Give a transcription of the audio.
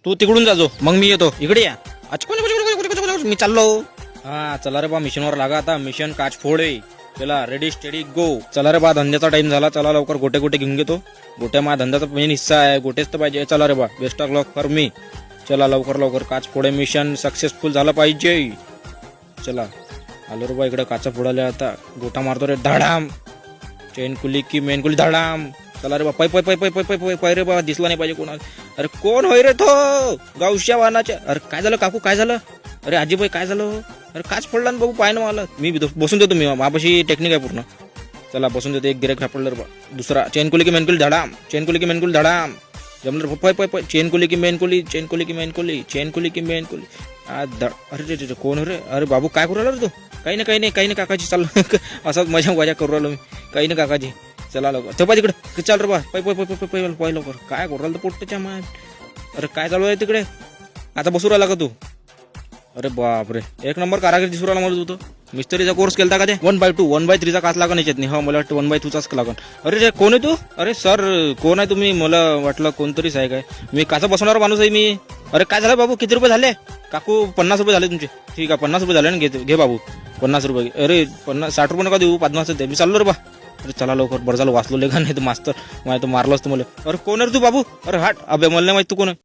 तू तिकडून जाजो, मग मी येतो. इकडे या. मी चाललो. हा चला रे बा, मिशनवर लागा आता. मिशन काच फोडे. चला रेडी स्टेडी गो. चला रे बा, धंद्याचा टाइम झाला. चला लवकर गोटे गोटे घेऊन घेतो. गोट्या माझ्या धंद्याचा मेन हिस्सा आहे. गोटेच तर पाहिजे. चला रे बा, best of luck for me. चला लवकर लवकर काच फोडे. मिशन सक्सेसफुल झालं पाहिजे. चला आलो रे बा इकडे काचा फोडायला. आता गोटा मारतो रे धाडाम. चेन कुली की मेन कुली धाडाम. चला रे बा, पै पै पै पै पै पै पै पै रे बा, दिसला नाही पाहिजे कोणाला. अरे कोण होय रे तो गावश्या वाहनाच्या. अरे काय झालं काकू, काय झालं. अरे आजीबाई काय झालं. अरे काच फोडला ना बाबू, पाय ना मला. मी बसून देतो. मी माझ्यापाशी टेक्निक आहे पूर्ण. चला बसून देतो. एक गिरेक सापडलं रे बा. दुसरा चेन कुली की मेन कुली धाडाम. चेन कुली की मेन कुली धाडाम. जमलं रे पै पै पै. चेन कुली की मेन कुली. चेन कुली की मेन कुली. चेन कुली की मेन कुली. अरे रे कोण रे. अरे बाबू काय करू राहिला रे तू. काही नाही काकाजी. चाल असाच मजा करू राहिलो मी. काही नाही काकाजी. चला लवकर ते पाय तिकडे. चाल रे बा, पै पै पै पै पै पै लवकर. काय करू राहिला पोट्टच्या माय. अरे काय चालू आहे तिकडे. आता बसू राहिला का तू. अरे बापरे, एक नंबर कारागीर दिसू राहिला मला. तू मिस्त्रीचा कोर्स केलता का ते. 1/2 1/3 काच लागण याच्यात नाही. हा मला वाटतं 1/2 लागण. अरे रे कोण आहे तू. अरे सर कोण आहे तुम्ही. मला वाटलं कोणतरीच आहे काय. मी काचा बसवणार माणूस आहे मी. अरे काय झालं बाबू, किती रुपये झाले. काकू 50 रुपये झाले तुमचे. ठीक आहे 50 रुपये झाले ना. घे बाबू 50 रुपये. अरे 60 रुपये नका देऊ, 50 दे. मी चाललो रे बा. अरे चला लवकर, बरं झालं वाचलो लेखा, नाही तर मास्तर माहिती मारलं असतं मला. अरे कोण रे तू बाबू. अरे हाट अबे, मला नाही माहिती तू कोण आहे.